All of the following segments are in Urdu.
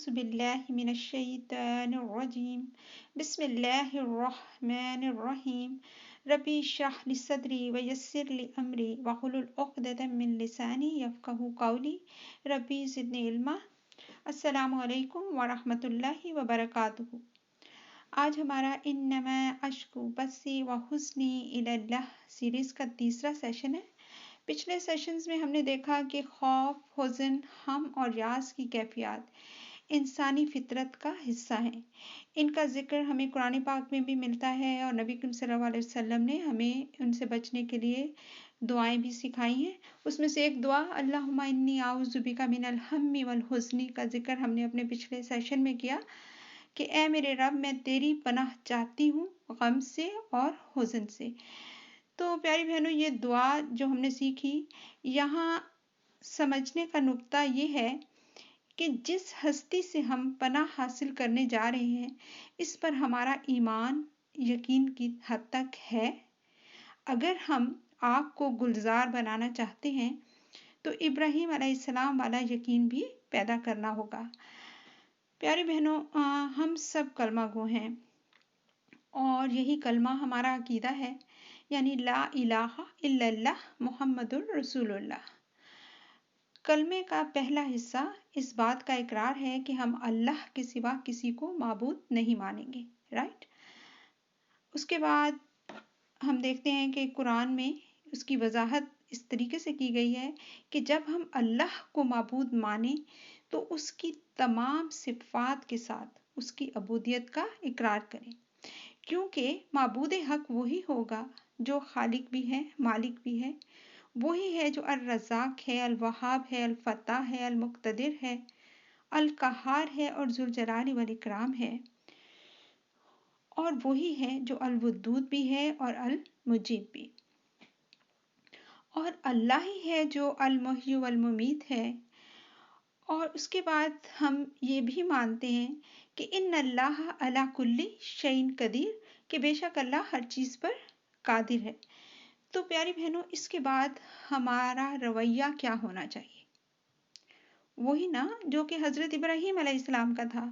أعوذ بالله من الشيطان الرجيم بسم الله الرحمن الرحيم ربي اشرح لي صدري ويسر لي أمري واحلل عقدة من لساني يفقهوا قولي ربي زدني علما السلام علیکم ورحمۃ اللہ وبرکاتہ۔ آج ہمارا انما اشکو بثی و حزنی الی اللہ سیریز کا تیسرا سیشن ہے۔ پچھلے سیشنز میں ہم نے دیکھا کہ خوف، حزن، غم اور یاس کی کیفیات انسانی فطرت کا حصہ ہیں۔ ان کا ذکر ہمیں قرآن پاک میں بھی ملتا ہے اور نبی کریم صلی اللہ علیہ وسلم نے ہمیں ان سے بچنے کے لیے دعائیں بھی سکھائی ہیں۔ اس میں سے ایک دعا اللہم انی اعوذ بک من الہم والحزن کا ذکر ہم نے اپنے پچھلے سیشن میں کیا کہ اے میرے رب میں تیری پناہ چاہتی ہوں غم سے اور حزن سے۔ تو پیاری بہنوں، یہ دعا جو ہم نے سیکھی، یہاں سمجھنے کا نقطہ یہ ہے کہ جس ہستی سے ہم پناہ حاصل کرنے جا رہے ہیں اس پر ہمارا ایمان یقین کی حد تک ہے۔ اگر ہم آگ کو گلزار بنانا چاہتے ہیں تو ابراہیم علیہ السلام والا یقین بھی پیدا کرنا ہوگا۔ پیاری بہنوں، ہم سب کلمہ گو ہیں اور یہی کلمہ ہمارا عقیدہ ہے، یعنی لا الہ الا اللہ محمد الرسول اللہ۔ کلمے کا پہلا حصہ اس بات کا اقرار ہے کہ ہم اللہ کے سوا کسی کو معبود نہیں مانیں گے، رائٹ؟ اس کے بعد ہم دیکھتے ہیں کہ قرآن میں اس کی وضاحت اس طریقے سے کی گئی ہے کہ جب ہم اللہ کو معبود مانیں تو اس کی تمام صفات کے ساتھ اس کی عبودیت کا اقرار کریں، کیونکہ معبود حق وہی ہوگا جو خالق بھی ہے، مالک بھی ہے، وہی ہے جو الرزاق ہے، الوہاب ہے، الفتاح ہے، المقتدر ہے، القہار ہے اور ذوالجلال والاکرام ہے، اور وہی ہے جو الودود بھی ہے اور المجیب بھی، اور اللہ ہی ہے جو المحیی والممیت ہے۔ اور اس کے بعد ہم یہ بھی مانتے ہیں کہ ان اللہ علی کل شیء قدیر، کہ بے شک اللہ ہر چیز پر قادر ہے۔ تو پیاری بہنوں، اس کے بعد ہمارا رویہ کیا ہونا چاہیے؟ وہی نا جو کہ حضرت ابراہیم علیہ السلام کا تھا،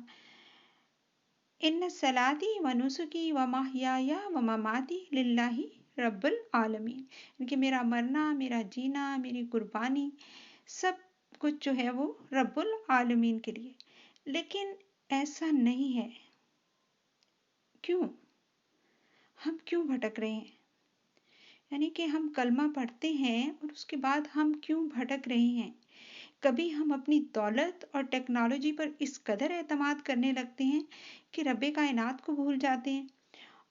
ان صلاتی و نسکی و محیای و مماتی للہ رب العالمین، کہ میرا مرنا، میرا جینا، میری قربانی، سب کچھ جو ہے وہ رب العالمین کے لیے۔ لیکن ایسا نہیں ہے۔ کیوں؟ ہم کیوں بھٹک رہے ہیں؟ یعنی کہ ہم کلمہ پڑھتے ہیں اور اس کے بعد ہم کیوں بھٹک رہے ہیں؟ کبھی ہم اپنی دولت اور ٹیکنالوجی پر اس قدر اعتماد کرنے لگتے ہیں کہ رب کائنات کو بھول جاتے ہیں،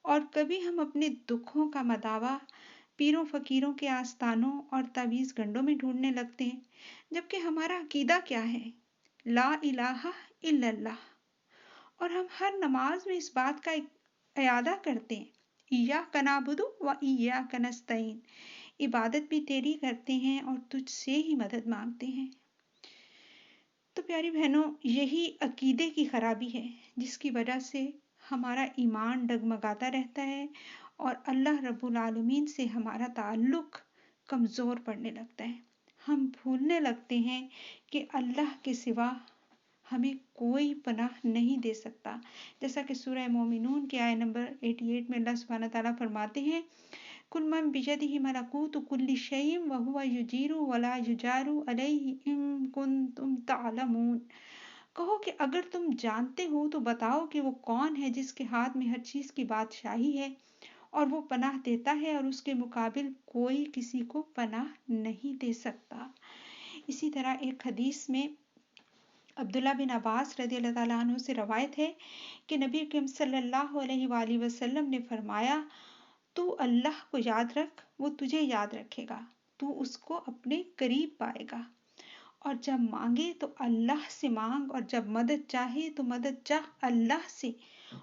اور کبھی ہم اپنے دکھوں کا مداوا پیروں فقیروں کے آستانوں اور تعویذ گنڈوں میں ڈھونڈنے لگتے ہیں، جبکہ ہمارا عقیدہ کیا ہے؟ لا الہ الا اللہ۔ اور ہم ہر نماز میں اس بات کا اعادہ کرتے ہیں، ایاک نعبد و ایاک نستعین، عبادت بھی تیری کرتے ہیں اور تجھ سے ہی مدد مانگتے ہیں۔ تو پیاری بہنوں، یہی عقیدے کی خرابی ہے جس کی وجہ سے ہمارا ایمان ڈگمگاتا رہتا ہے اور اللہ رب العالمین سے ہمارا تعلق کمزور پڑنے لگتا ہے۔ ہم بھولنے لگتے ہیں کہ اللہ کے سوا ہمیں کوئی پناہ نہیں دے سکتا، جیسا کہ سورہ مومنون کی آیت نمبر 88 میں اللہ سبحانہ تعالیٰ فرماتے ہیں کل من بیدہ ملکوت کل شیء وہو یجیر ولا یجار علیہ ان کنتم تعلمون۔ کہو کہ اگر تم جانتے ہو تو بتاؤ کہ وہ کون ہے جس کے ہاتھ میں ہر چیز کی بادشاہی ہے اور وہ پناہ دیتا ہے اور اس کے مقابل کوئی کسی کو پناہ نہیں دے سکتا۔ اسی طرح ایک حدیث میں عبداللہ بن عباس رضی اللہ تعالیٰ عنہ سے روایت ہے کہ نبی کریم صلی اللہ علیہ وآلہ وسلم نے فرمایا تو اللہ کو یاد رکھ، وہ تجھے یاد رکھے گا، تو اس کو اپنے قریب پائے گا، اور جب مانگے تو اللہ سے مانگ، اور جب مدد چاہے تو مدد چاہ اللہ سے،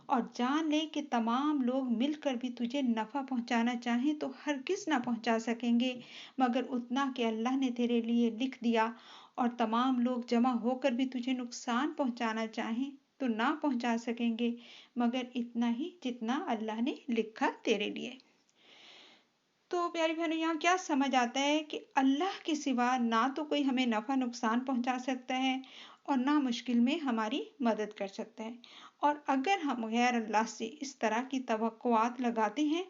اور جان لے کہ تمام لوگ مل کر بھی تجھے نفع پہنچانا چاہیں تو ہرگز نہ پہنچا سکیں گے مگر اتنا کہ اللہ نے تیرے لیے لکھ دیا، اور تمام لوگ جمع ہو کر بھی تجھے نقصان پہنچانا چاہیں تو نہ پہنچا سکیں گے مگر اتنا ہی جتنا اللہ نے لکھا تیرے لیے۔ تو پیاری بہنوں، یہاں کیا سمجھ آتا ہے کہ اللہ کے سوا نہ تو کوئی ہمیں نفع نقصان پہنچا سکتا ہے اور نہ مشکل میں ہماری مدد کر سکتا ہے۔ اور اگر ہم غیر اللہ سے اس طرح کی توقعات لگاتے ہیں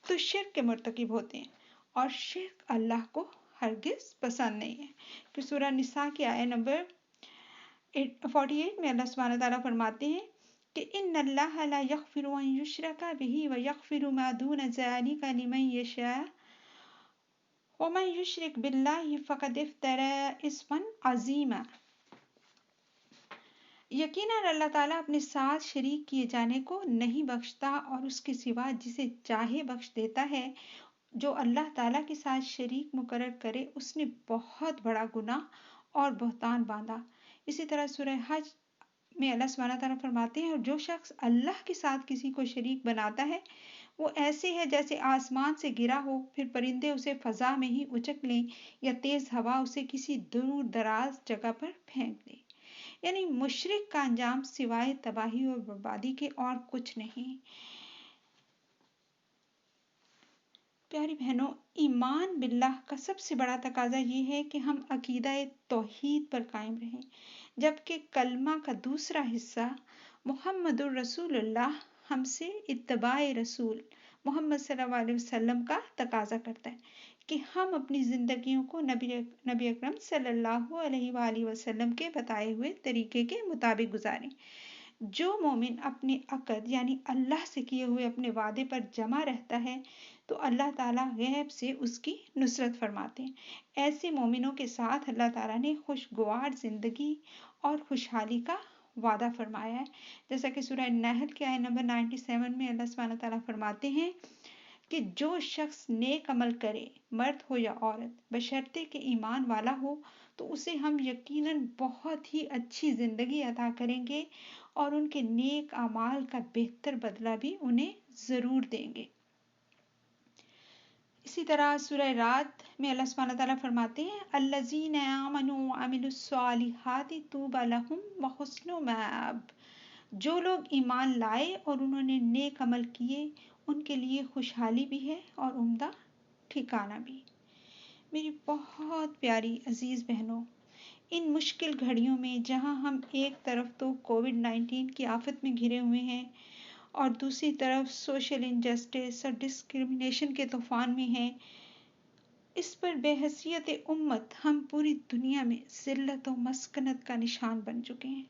تو شرک کے مرتکب ہوتے ہیں، اور شرک اللہ کو ہرگز پسند نہیں ہے۔ کہ سورہ نساء کی آیت نمبر 48 میں اللہ سبحانہ تعالیٰ فرماتے ہیں کہ ان اللہ لا یغفر ان یشرک بہ ویغفر ما دون ذلک لمن یشاء ومن یشرک باللہ فقد افتری اثما عظیما۔ یقیناً اللہ تعالیٰ اپنے ساتھ شریک کیے جانے کو نہیں بخشتا، اور اس کے سوا جسے چاہے بخش دیتا ہے۔ جو اللہ تعالیٰ کے ساتھ شریک مقرر کرے اس نے بہت بڑا گناہ اور بہتان باندھا۔ اسی طرح سورہ حج میں اللہ سبحانہ تعالیٰ فرماتے ہیں، اور جو شخص اللہ کے ساتھ کسی کو شریک بناتا ہے وہ ایسے ہے جیسے آسمان سے گرا ہو، پھر پرندے اسے فضا میں ہی اچک لیں یا تیز ہوا اسے کسی دور دراز جگہ پر پھینک دے۔ یعنی مشرک کا انجام سوائے تباہی اور بربادی کے اور کچھ نہیں۔ پیاری بہنوں، ایمان باللہ کا سب سے بڑا تقاضا یہ ہے کہ ہم عقیدہ توحید پر قائم رہیں، جبکہ کلمہ کا دوسرا حصہ محمد الرسول اللہ ہم سے اتباع رسول محمد صلی اللہ علیہ وسلم کا تقاضا کرتا ہے کہ ہم اپنی زندگیوں کو نبی اکرم صلی اللہ علیہ وآلہ وسلم کے بتائے ہوئے طریقے کے مطابق گزاریں۔ جو مومن اپنے عقد یعنی اللہ سے کیے ہوئے اپنے وعدے پر جمع رہتا ہے تو اللہ تعالیٰ غیب سے اس کی نصرت فرماتے ہیں۔ ایسے مومنوں کے ساتھ اللہ تعالیٰ نے خوشگوار زندگی اور خوشحالی کا وعدہ فرمایا ہے، جیسا کہ سورہ نحل کے آیت نمبر 97 میں اللہ سبحانہ تعالیٰ فرماتے ہیں کہ جو شخص نیک عمل کرے، مرد ہو یا عورت، بشرطے کہ ایمان والا ہو، تو اسے ہم یقیناً بہت ہی اچھی زندگی عطا کریں گے اور ان کے نیک اعمال کا بہتر بدلہ بھی انہیں ضرور دیں گے۔ اسی طرح سورہ رعد میں اللہ سبحانہ تعالیٰ فرماتے ہیں الذین آمنوا وعملوا الصالحات طوبی لہم وحسن مآب۔ جو لوگ ایمان لائے اور انہوں نے نیک عمل کیے ان کے لیے خوشحالی بھی ہے اور عمدہ ٹھکانہ بھی۔ میری بہت پیاری عزیز بہنوں، ان مشکل گھڑیوں میں جہاں ہم ایک طرف تو کووڈ-19 کی آفت میں گھرے ہوئے ہیں اور دوسری طرف سوشل انجسٹس اور ڈسکرمنیشن کے طوفان میں ہیں، اس پر بے حیثیت امت ہم پوری دنیا میں ذلت و مسکنت کا نشان بن چکے ہیں۔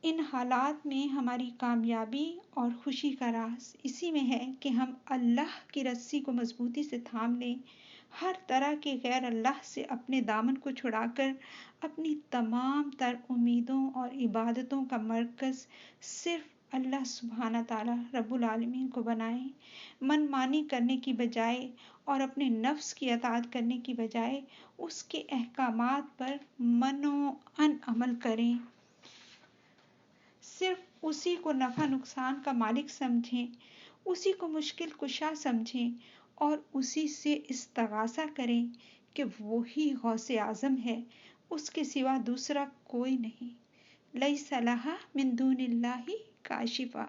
ان حالات میں ہماری کامیابی اور خوشی کا راز اسی میں ہے کہ ہم اللہ کی رسی کو مضبوطی سے تھام لیں، ہر طرح کے غیر اللہ سے اپنے دامن کو چھڑا کر اپنی تمام تر امیدوں اور عبادتوں کا مرکز صرف اللہ سبحانہ تعالیٰ رب العالمین کو بنائیں، من مانی کرنے کی بجائے اور اپنے نفس کی اطاعت کرنے کی بجائے اس کے احکامات پر منوعاً عمل کریں، صرف اسی کو نفع نقصان کا مالک سمجھیں، اسی کو مشکل کشا سمجھیں اور اسی سے استغاثہ کریں کہ وہی غوث اعظم ہے، اس کے سوا دوسرا کوئی نہیں۔ لیس لہا من دون اللہ کاشفہ۔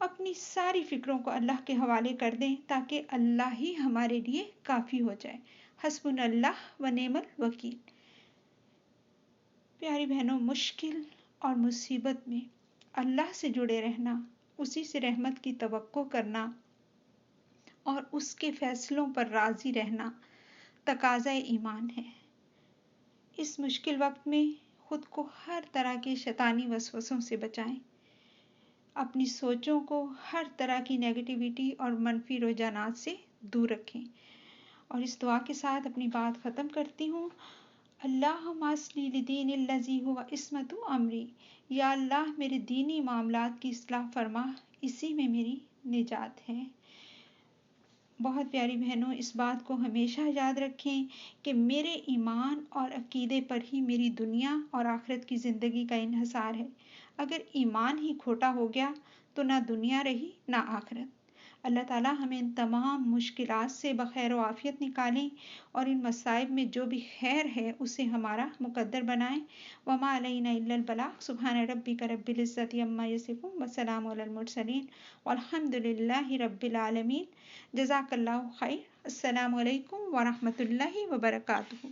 اپنی ساری فکروں کو اللہ کے حوالے کر دیں تاکہ اللہ ہی ہمارے لیے کافی ہو جائے۔ حسبنا اللہ و نعم الوکیل۔ پیاری بہنوں، مشکل اور مصیبت میں اللہ سے جڑے رہنا، اسی سے رحمت کی توقع کرنا اور اس کے فیصلوں پر راضی رہنا تقاضۂ ایمان ہے۔ اس مشکل وقت میں خود کو ہر طرح کے شیطانی وسوسوں سے بچائیں، اپنی سوچوں کو ہر طرح کی نیگیٹیوٹی اور منفی رجحانات سے دور رکھیں، اور اس دعا کے ساتھ اپنی بات ختم کرتی ہوں۔ اللہم اصلح لی دین الذی ھو عصمۃ امری۔ یا اللہ میرے دینی معاملات کی اصلاح فرما، اسی میں میری نجات ہے۔ بہت پیاری بہنوں، اس بات کو ہمیشہ یاد رکھیں کہ میرے ایمان اور عقیدے پر ہی میری دنیا اور آخرت کی زندگی کا انحصار ہے۔ اگر ایمان ہی کھوٹا ہو گیا تو نہ دنیا رہی نہ آخرت۔ اللہ تعالیٰ ہمیں ان تمام مشکلات سے بخیر و عافیت نکالیں اور ان مصائب میں جو بھی خیر ہے اسے ہمارا مقدر بنائیں۔ وما علینا الا البلاغ۔ سبحان ربک رب العزۃ عما یصفون وسلام علی المرسلین والحمد للہ رب العالمین۔ جزاک اللہ خیر۔ السلام علیکم ورحمۃ اللہ وبرکاتہ۔